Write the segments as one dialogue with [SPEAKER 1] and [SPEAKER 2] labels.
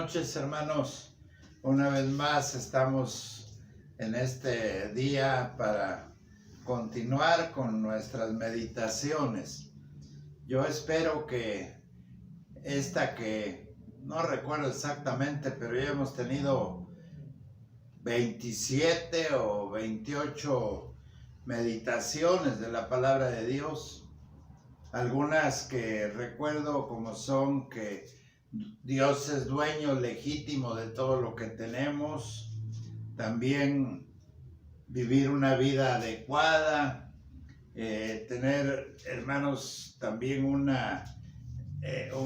[SPEAKER 1] noches, hermanos. Una vez más estamos en este día para continuar con nuestras meditaciones. Yo espero que que no recuerdo exactamente, pero ya hemos tenido 27 o 28 meditaciones de la palabra de Dios. Algunas que recuerdo como son que Dios es dueño legítimo de todo lo que tenemos. También vivir una vida adecuada. Tener, hermanos, también un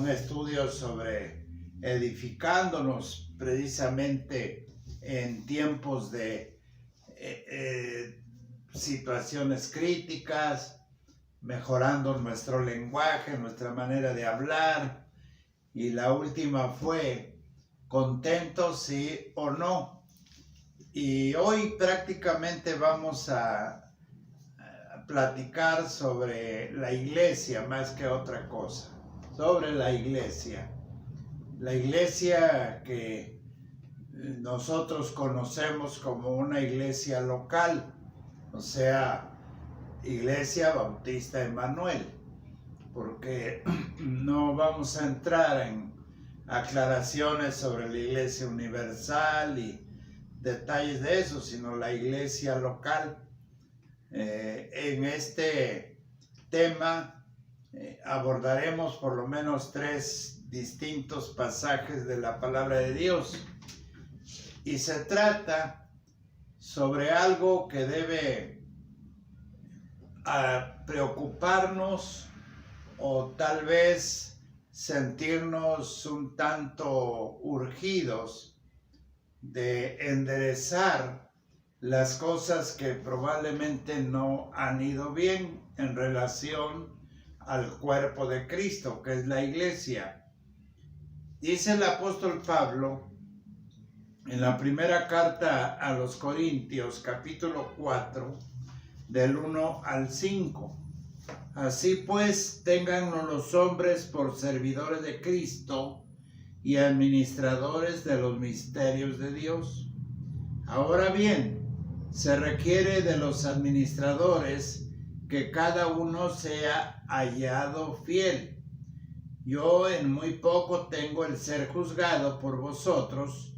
[SPEAKER 1] estudio sobre edificándonos precisamente en tiempos de situaciones críticas, mejorando nuestro lenguaje, nuestra manera de hablar. Y la última fue contentos sí o no. Y hoy prácticamente vamos a platicar sobre la iglesia más que otra cosa. Sobre la iglesia. La iglesia que nosotros conocemos como una iglesia local, o sea, Iglesia Bautista Emanuel, porque no vamos a entrar en aclaraciones sobre la iglesia universal y detalles de eso, sino la iglesia local. En este tema abordaremos por lo menos 3 distintos pasajes de la palabra de Dios, y se trata sobre algo que debe preocuparnos o tal vez sentirnos un tanto urgidos de enderezar las cosas que probablemente no han ido bien en relación al cuerpo de Cristo, que es la iglesia. Dice el apóstol Pablo en la primera carta a los Corintios, capítulo 4, del 1 al 5. Así pues, téngannos los hombres por servidores de Cristo y administradores de los misterios de Dios. Ahora bien, se requiere de los administradores que cada uno sea hallado fiel. Yo en muy poco tengo el ser juzgado por vosotros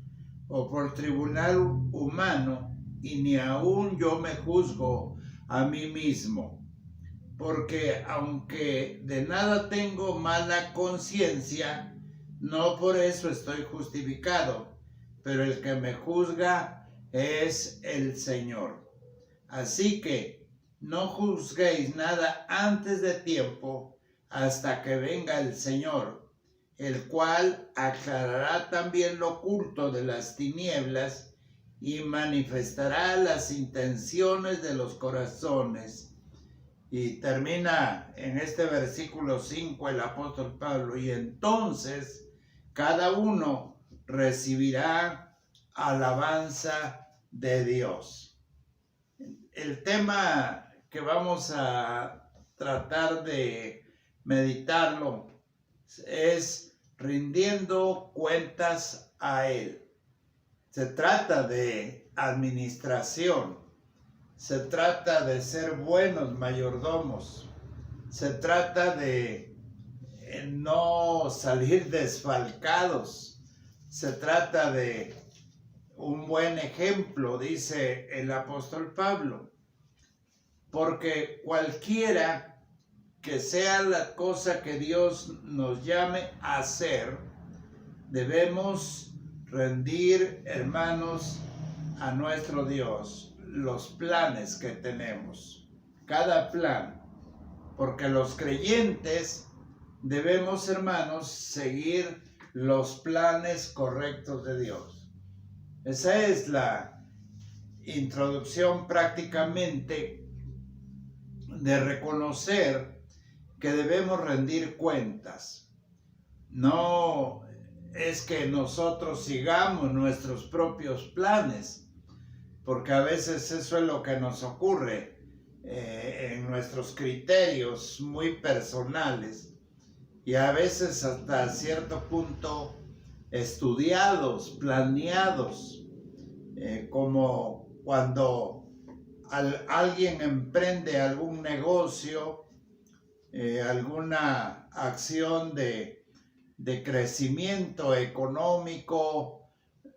[SPEAKER 1] o por tribunal humano, y ni aun yo me juzgo a mí mismo. Porque aunque de nada tengo mala conciencia, no por eso estoy justificado, pero el que me juzga es el Señor. Así que no juzguéis nada antes de tiempo, hasta que venga el Señor, el cual aclarará también lo oculto de las tinieblas y manifestará las intenciones de los corazones. Y termina en este versículo 5 el apóstol Pablo: y entonces cada uno recibirá alabanza de Dios. El tema que vamos a tratar de meditarlo es rindiendo cuentas a Él. Se trata de administración. Se trata de ser buenos mayordomos. Se trata de no salir desfalcados. Se trata de un buen ejemplo, dice el apóstol Pablo. Porque cualquiera que sea la cosa que Dios nos llame a hacer, debemos rendir, hermanos, a nuestro Dios los planes que tenemos, cada plan, porque los creyentes debemos, hermanos, seguir los planes correctos de Dios. Esa es la introducción prácticamente de reconocer que debemos rendir cuentas. No es que nosotros sigamos nuestros propios planes, porque a veces eso es lo que nos ocurre en nuestros criterios muy personales, y a veces hasta cierto punto estudiados, planeados, como cuando alguien emprende algún negocio, alguna acción de crecimiento económico,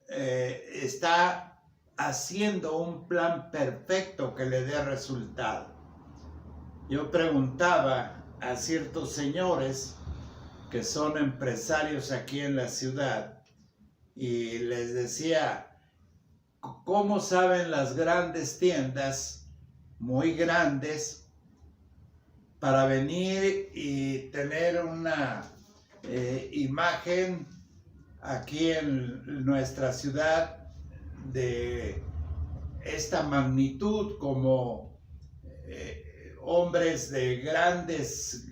[SPEAKER 1] está haciendo un plan perfecto que le dé resultado. Yo preguntaba a ciertos señores que son empresarios aquí en la ciudad y les decía, ¿cómo saben las grandes tiendas, muy grandes, para venir y tener una imagen aquí en nuestra ciudad de esta magnitud, como hombres de grandes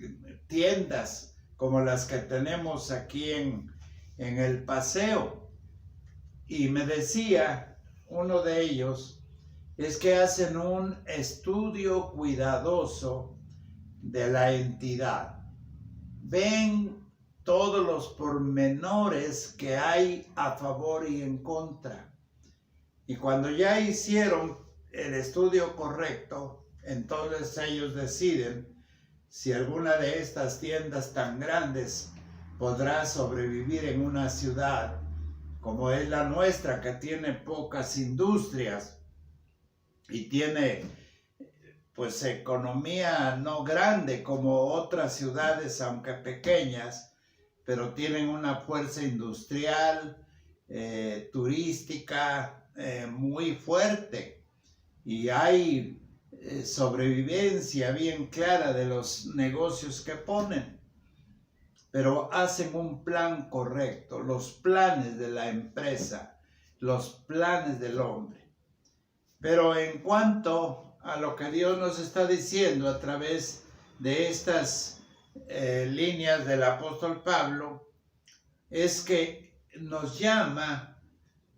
[SPEAKER 1] tiendas como las que tenemos aquí en el paseo? Y me decía uno de ellos, es que hacen un estudio cuidadoso de la entidad, ven todos los pormenores que hay a favor y en contra, y cuando ya hicieron el estudio correcto, entonces ellos deciden si alguna de estas tiendas tan grandes podrá sobrevivir en una ciudad como es la nuestra, que tiene pocas industrias y tiene pues economía no grande como otras ciudades, aunque pequeñas, pero tienen una fuerza industrial, turística muy fuerte, y hay sobrevivencia bien clara de los negocios que ponen, pero hacen un plan correcto, los planes de la empresa, los planes del hombre. Pero en cuanto a lo que Dios nos está diciendo a través de estas líneas del apóstol Pablo, es que nos llama,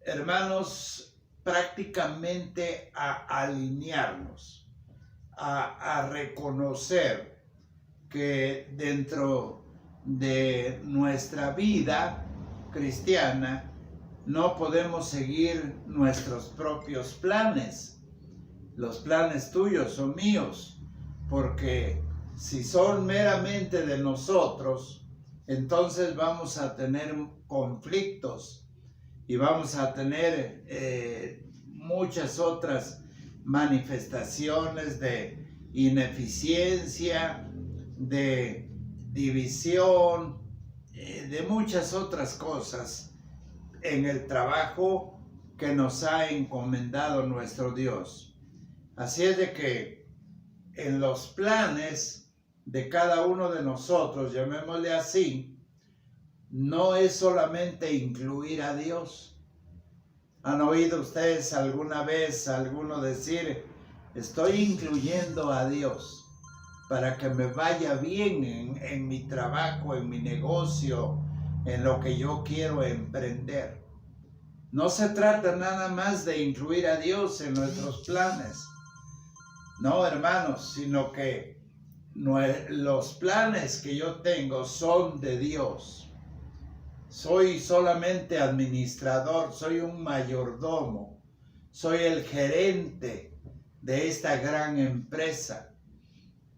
[SPEAKER 1] hermanos, prácticamente a alinearnos, a reconocer que dentro de nuestra vida cristiana no podemos seguir nuestros propios planes, los planes tuyos o míos, porque si son meramente de nosotros, entonces vamos a tener conflictos y vamos a tener muchas otras manifestaciones de ineficiencia, de división, de muchas otras cosas en el trabajo que nos ha encomendado nuestro Dios. Así es de que en los planes de cada uno de nosotros, llamémosle así, no es solamente incluir a Dios. ¿Han oído ustedes alguna vez a alguno decir, estoy incluyendo a Dios para que me vaya bien en mi trabajo, en mi negocio, en lo que yo quiero emprender? No se trata nada más de incluir a Dios en nuestros planes. No, hermanos, sino que los planes que yo tengo son de Dios. Soy solamente administrador, soy un mayordomo, soy el gerente de esta gran empresa.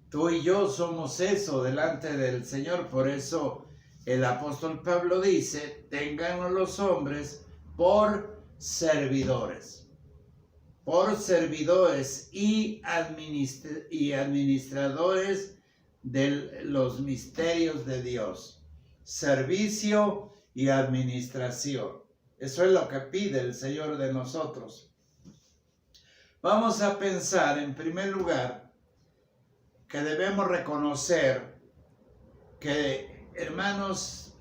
[SPEAKER 1] Tú y yo somos eso delante del Señor. Por eso el apóstol Pablo dice, téngannos los hombres por servidores y administradores de los misterios de Dios. Servicio y administración. Eso es lo que pide el Señor de nosotros. Vamos a pensar en primer lugar que debemos reconocer que, hermanos,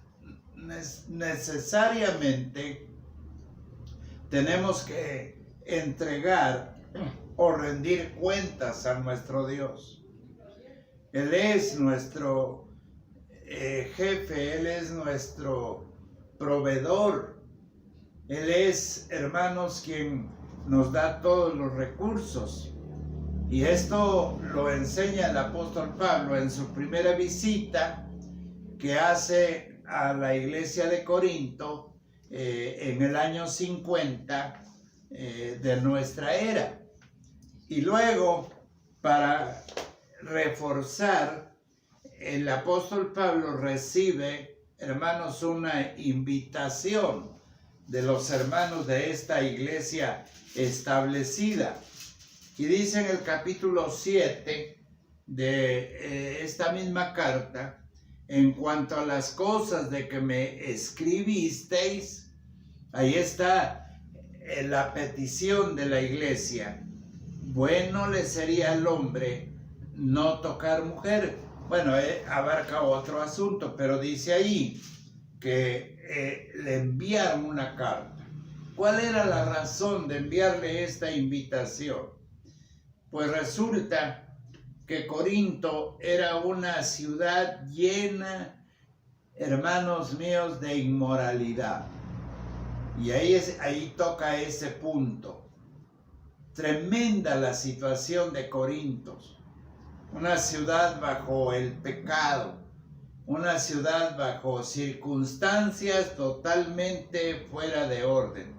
[SPEAKER 1] necesariamente tenemos que entregar o rendir cuentas a nuestro Dios. Él es nuestro jefe, Él es nuestro proveedor. Él es, hermanos, quien nos da todos los recursos. Y esto lo enseña el apóstol Pablo en su primera visita que hace a la iglesia de Corinto en el año 50 de nuestra era. Y luego, para reforzar, el apóstol Pablo recibe, hermanos, una invitación de los hermanos de esta iglesia establecida. Y dice en el capítulo 7 de esta misma carta: en cuanto a las cosas de que me escribisteis, ahí está la petición de la iglesia. Bueno le sería al hombre no tocar mujer. Bueno, abarca otro asunto, pero dice ahí que le enviaron una carta. ¿Cuál era la razón de enviarle esta invitación? Pues resulta que Corinto era una ciudad llena, hermanos míos, de inmoralidad. Y ahí toca ese punto. Tremenda la situación de Corinto. Una ciudad bajo el pecado, una ciudad bajo circunstancias totalmente fuera de orden.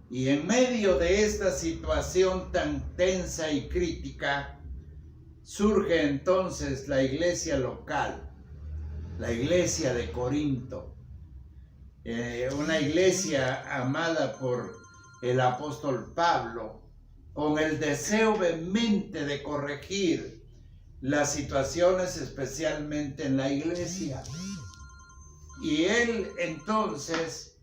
[SPEAKER 1] Y en medio de esta situación tan tensa y crítica, surge entonces la iglesia local, la iglesia de Corinto, una iglesia amada por el apóstol Pablo, con el deseo vehemente de corregir las situaciones, especialmente en la iglesia. Y él entonces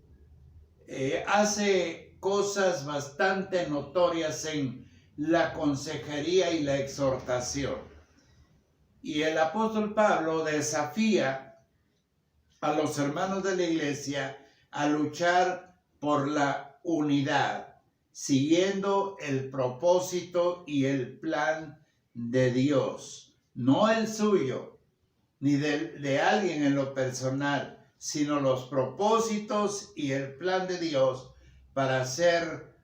[SPEAKER 1] hace cosas bastante notorias en la consejería y la exhortación. Y el apóstol Pablo desafía a los hermanos de la iglesia a luchar por la unidad, siguiendo el propósito y el plan de Dios, no el suyo, ni de alguien en lo personal, sino los propósitos y el plan de Dios para hacer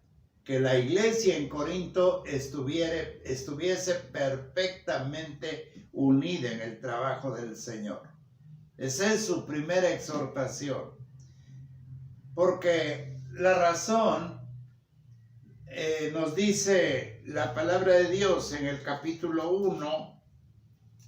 [SPEAKER 1] que la iglesia en Corinto estuviese perfectamente unida en el trabajo del Señor. Esa es su primera exhortación. Porque la razón nos dice la palabra de Dios en el capítulo 1,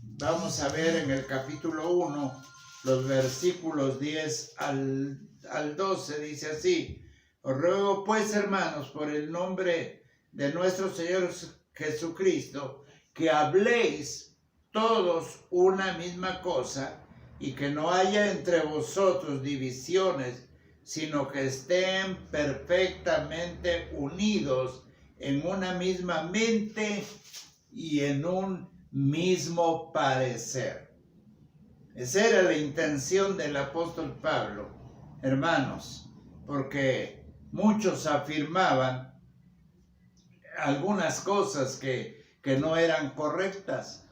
[SPEAKER 1] vamos a ver en el capítulo 1, los versículos 10 al 12, dice así: os ruego pues, hermanos, por el nombre de nuestro Señor Jesucristo, que habléis todos una misma cosa, y que no haya entre vosotros divisiones, sino que estén perfectamente unidos en una misma mente y en un mismo parecer. Esa era la intención del apóstol Pablo, hermanos, porque muchos afirmaban algunas cosas que no eran correctas.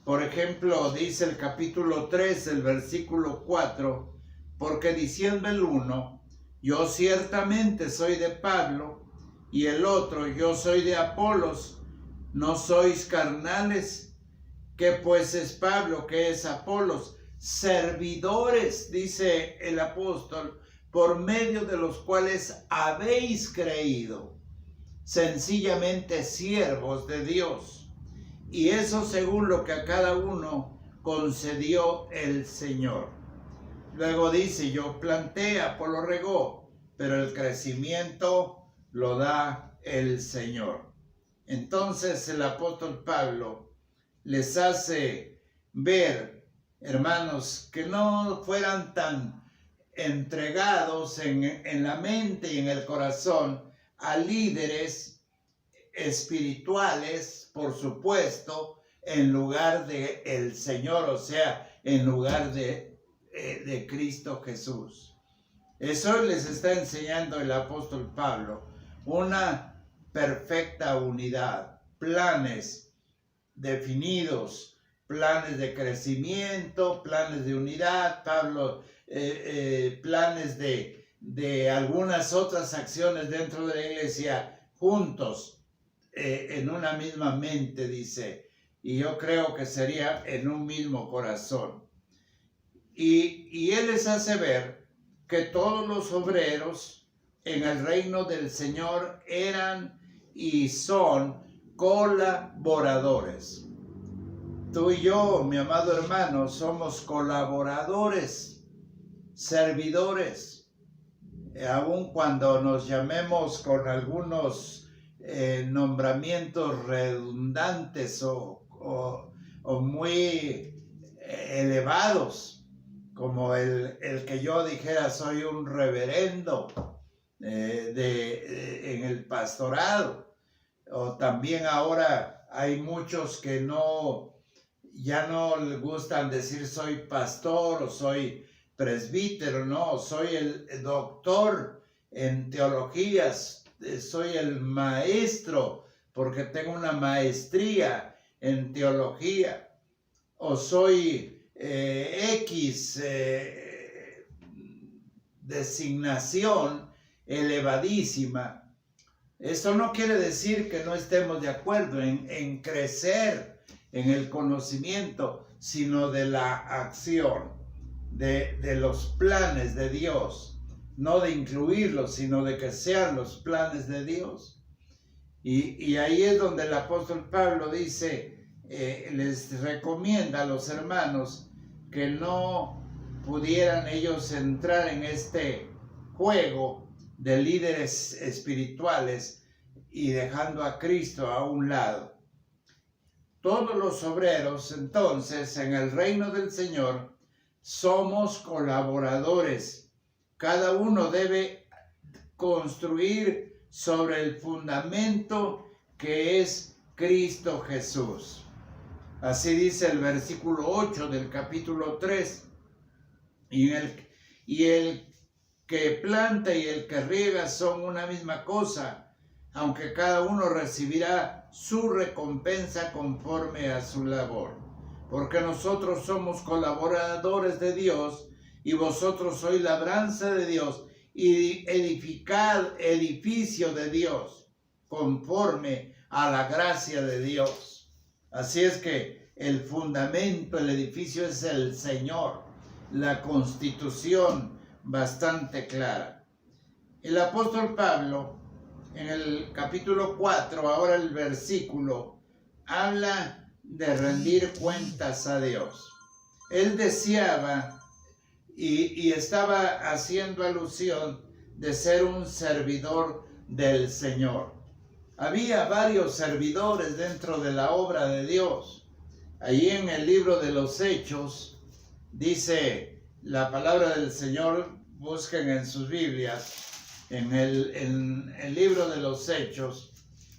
[SPEAKER 1] Por ejemplo, dice el capítulo 3, el versículo 4, porque diciendo el uno, yo ciertamente soy de Pablo, y el otro, yo soy de Apolos, ¿no sois carnales? ¿Qué pues es Pablo? ¿Qué es Apolos? Servidores, dice el apóstol, por medio de los cuales habéis creído, sencillamente siervos de Dios, y eso según lo que a cada uno concedió el Señor. Luego dice, yo planté, Apolo regó, pero el crecimiento lo da el Señor. Entonces el apóstol Pablo les hace ver, hermanos, que no fueran tan entregados en la mente y en el corazón a líderes espirituales, por supuesto, en lugar de el Señor, o sea, en lugar de Cristo Jesús. Eso les está enseñando el apóstol Pablo, una perfecta unidad, planes definidos, planes de crecimiento, planes de unidad, Pablo, planes de algunas otras acciones dentro de la iglesia, juntos, en una misma mente, dice, y yo creo que sería en un mismo corazón. Y él les hace ver que todos los obreros en el reino del Señor eran y son colaboradores. Tú y yo, mi amado hermano, somos colaboradores, servidores, aun cuando nos llamemos con algunos nombramientos redundantes o muy elevados, como el que yo dijera soy un reverendo en el pastorado, o también ahora hay muchos que ya no les gustan decir soy pastor o soy presbítero, no, soy el doctor en teologías, soy el maestro porque tengo una maestría en teología, o soy designación elevadísima. Esto no quiere decir que no estemos de acuerdo en crecer en el conocimiento, sino de la acción, de los planes de Dios, no de incluirlos, sino de que sean los planes de Dios. Y ahí es donde el apóstol Pablo dice, les recomienda a los hermanos que no pudieran ellos entrar en este juego de líderes espirituales y dejando a Cristo a un lado. Todos los obreros, entonces, en el reino del Señor, somos colaboradores. Cada uno debe construir sobre el fundamento que es Cristo Jesús. Así dice el versículo 8 del capítulo 3. Y el que planta y el que riega son una misma cosa, aunque cada uno recibirá su recompensa conforme a su labor. Porque nosotros somos colaboradores de Dios y vosotros sois labranza de Dios y edificio de Dios, conforme a la gracia de Dios. Así es que el fundamento, el edificio es el Señor, la constitución bastante clara. El apóstol Pablo, en el capítulo 4, ahora el versículo, habla de rendir cuentas a Dios. Él deseaba y estaba haciendo alusión de ser un servidor del Señor. Había varios servidores dentro de la obra de Dios. Allí en el libro de los Hechos, dice la palabra del Señor, busquen en sus Biblias, en el libro de los Hechos,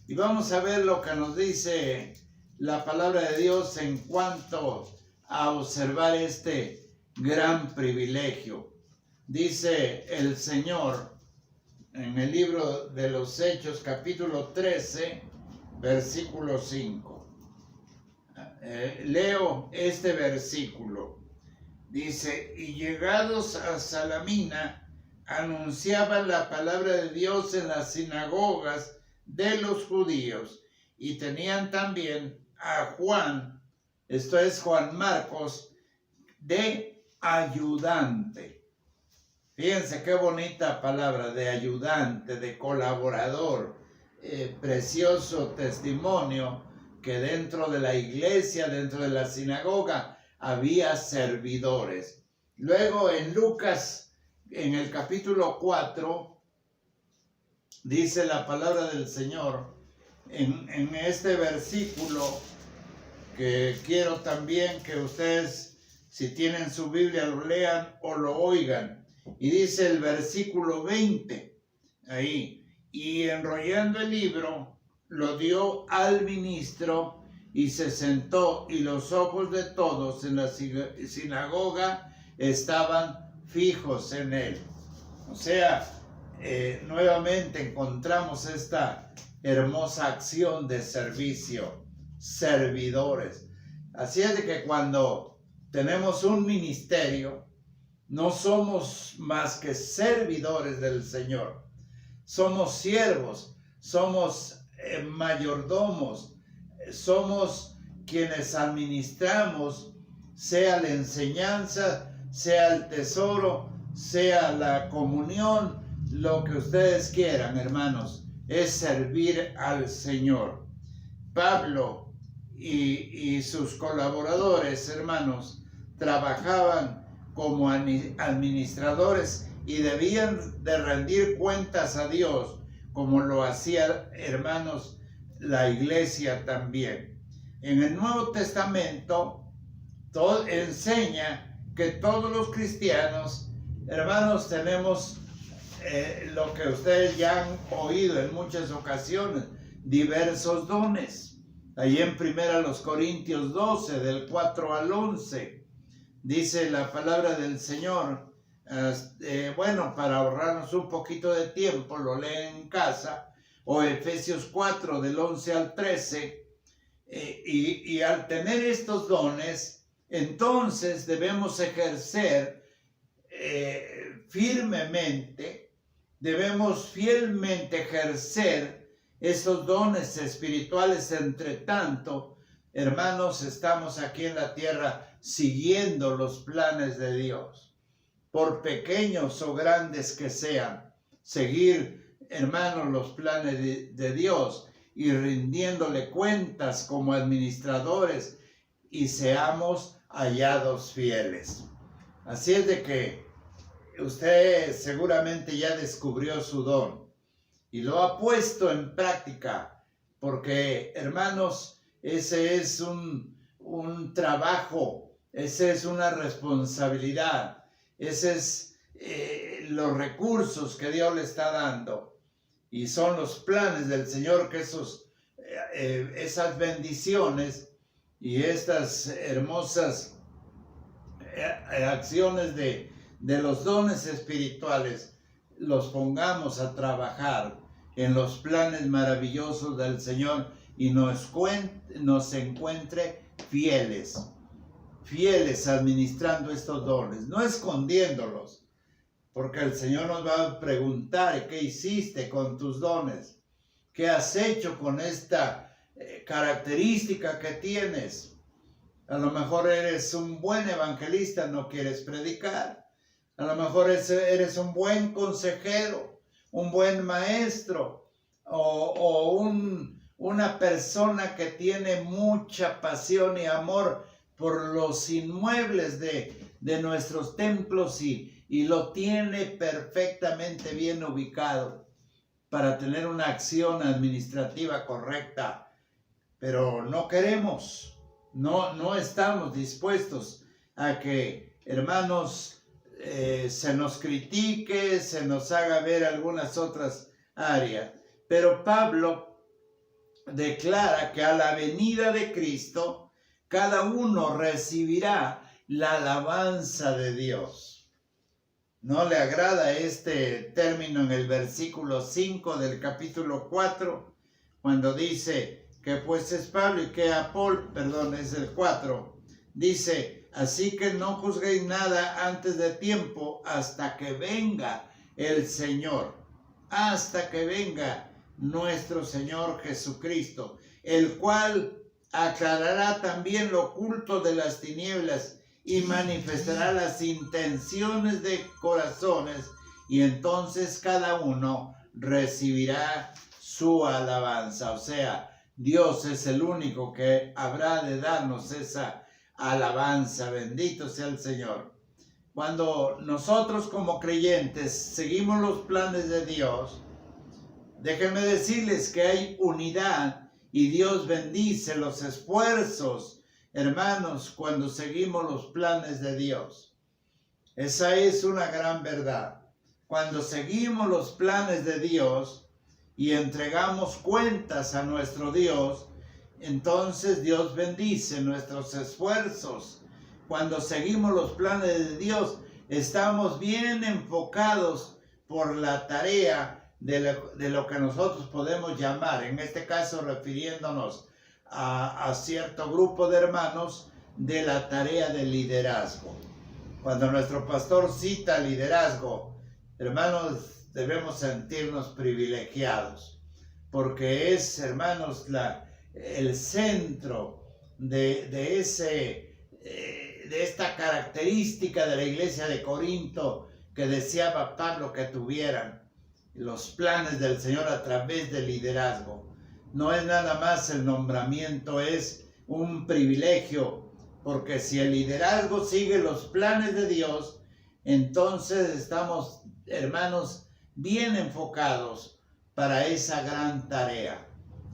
[SPEAKER 1] y vamos a ver lo que nos dice la palabra de Dios en cuanto a observar este gran privilegio. Dice el Señor en el libro de los Hechos, capítulo 13, versículo 5. Leo este versículo. Dice, y llegados a Salamina, anunciaban la palabra de Dios en las sinagogas de los judíos, y tenían también a Juan, esto es Juan Marcos, de ayudante. Fíjense qué bonita palabra, de ayudante, de colaborador, precioso testimonio que dentro de la iglesia, dentro de la sinagoga, había servidores. Luego en Lucas, en el capítulo 4, dice la palabra del Señor, en este versículo, que quiero también que ustedes, si tienen su Biblia, lo lean o lo oigan. Y dice el versículo 20, ahí, y enrollando el libro, lo dio al ministro y se sentó, y los ojos de todos en la sinagoga estaban fijos en él. O sea, nuevamente encontramos esta hermosa acción de servicio, servidores. Así es de que cuando tenemos un ministerio, no somos más que servidores del Señor. Somos siervos, somos mayordomos, somos quienes administramos, sea la enseñanza, sea el tesoro, sea la comunión, lo que ustedes quieran, hermanos, es servir al Señor. Pablo y sus colaboradores, hermanos, trabajaban como administradores y debían de rendir cuentas a Dios, como lo hacía, hermanos, la iglesia también. En el Nuevo Testamento enseña que todos los cristianos, hermanos, tenemos lo que ustedes ya han oído en muchas ocasiones, diversos dones. Ahí en 1 Corintios 12, del 4 al 11, dice la palabra del Señor. Bueno, para ahorrarnos un poquito de tiempo, lo leen en casa, o Efesios 4, del 11 al 13, y al tener estos dones, entonces debemos ejercer debemos fielmente ejercer esos dones espirituales. Entre tanto, hermanos, estamos aquí en la tierra siguiendo los planes de Dios, por pequeños o grandes que sean. Seguir, hermanos, los planes de Dios y rindiéndole cuentas como administradores, y seamos hallados fieles. Así es de que usted seguramente ya descubrió su don y lo ha puesto en práctica, porque, hermanos, ese es un trabajo, esa es una responsabilidad, ese es los recursos que Dios le está dando, y son los planes del Señor que esas bendiciones y estas hermosas acciones de los dones espirituales los pongamos a trabajar en los planes maravillosos del Señor y nos encuentre fieles administrando estos dones, no escondiéndolos, porque el Señor nos va a preguntar: ¿qué hiciste con tus dones? ¿Qué has hecho con esta característica que tienes? A lo mejor eres un buen evangelista, no quieres predicar. A lo mejor eres un buen consejero, un buen maestro, o una persona que tiene mucha pasión y amor por los inmuebles de nuestros templos y lo tiene perfectamente bien ubicado para tener una acción administrativa correcta. Pero no queremos, no estamos dispuestos a que, hermanos, se nos critique, se nos haga ver algunas otras áreas. Pero Pablo declara que a la venida de Cristo, cada uno recibirá la alabanza de Dios. ¿No le agrada este término en el versículo 5 del capítulo 4? Cuando dice que pues es Pablo y que es el 4. Dice: así que no juzguéis nada antes de tiempo, hasta que venga el Señor, hasta que venga nuestro Señor Jesucristo, el cual aclarará también lo oculto de las tinieblas y manifestará las intenciones de corazones, y entonces cada uno recibirá su alabanza. O sea, Dios es el único que habrá de darnos esa alabanza. Bendito sea el Señor. Cuando nosotros como creyentes seguimos los planes de Dios, déjenme decirles que hay unidad y Dios bendice los esfuerzos, hermanos, cuando seguimos los planes de Dios. Esa es una gran verdad. Cuando seguimos los planes de Dios y entregamos cuentas a nuestro Dios, entonces Dios bendice nuestros esfuerzos. Cuando seguimos los planes de Dios, estamos bien enfocados por la tarea de lo que nosotros podemos llamar, en este caso refiriéndonos a cierto grupo de hermanos, de la tarea del liderazgo. Cuando nuestro pastor cita liderazgo, hermanos, debemos sentirnos privilegiados, porque es, hermanos, el centro de esta característica de la iglesia de Corinto, que deseaba Pablo que tuvieran los planes del Señor a través del liderazgo. No es nada más el nombramiento, es un privilegio, porque si el liderazgo sigue los planes de Dios, entonces estamos, hermanos, bien enfocados para esa gran tarea.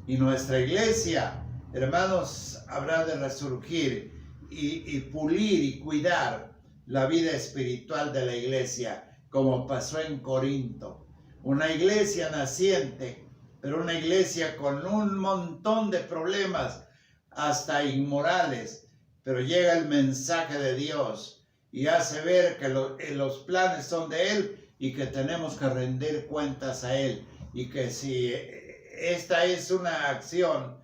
[SPEAKER 1] Y nuestra iglesia, hermanos, habrá de resurgir y pulir y cuidar la vida espiritual de la iglesia, como pasó en Corinto. Una iglesia naciente, pero una iglesia con un montón de problemas, hasta inmorales, pero llega el mensaje de Dios y hace ver que los planes son de Él y que tenemos que rendir cuentas a Él, y que si esta es una acción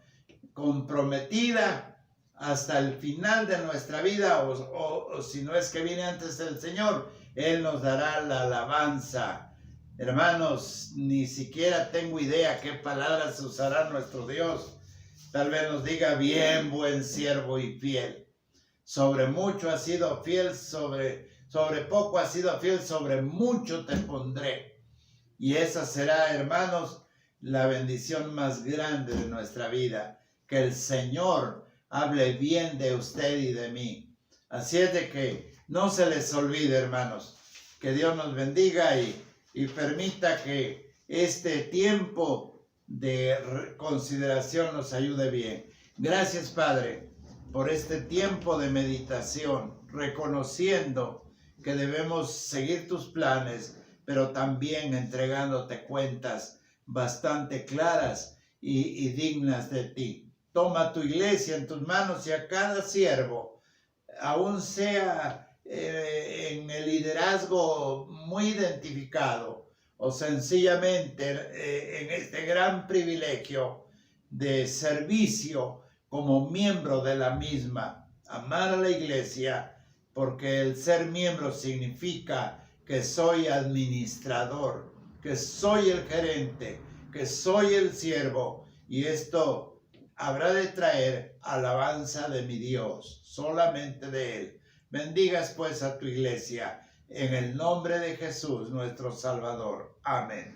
[SPEAKER 1] comprometida hasta el final de nuestra vida, o si no es que viene antes del Señor, Él nos dará la alabanza. Hermanos, ni siquiera tengo idea qué palabras usará nuestro Dios. Tal vez nos diga: bien, buen siervo y fiel. Sobre mucho has sido fiel, sobre poco has sido fiel, sobre mucho te pondré. Y esa será, hermanos, la bendición más grande de nuestra vida, que el Señor hable bien de usted y de mí. Así es de que no se les olvide, hermanos, que Dios nos bendiga y permita que este tiempo de consideración nos ayude bien. Gracias, Padre, por este tiempo de meditación, reconociendo que debemos seguir tus planes, pero también entregándote cuentas bastante claras y dignas de ti. Toma tu iglesia en tus manos y a cada siervo, aún sea en el liderazgo muy identificado o sencillamente en este gran privilegio de servicio como miembro de la misma, amar a la iglesia, porque el ser miembro significa que soy administrador, que soy el gerente, que soy el siervo, y esto habrá de traer alabanza de mi Dios, solamente de Él. Bendigas pues a tu iglesia, en el nombre de Jesús, nuestro Salvador. Amén.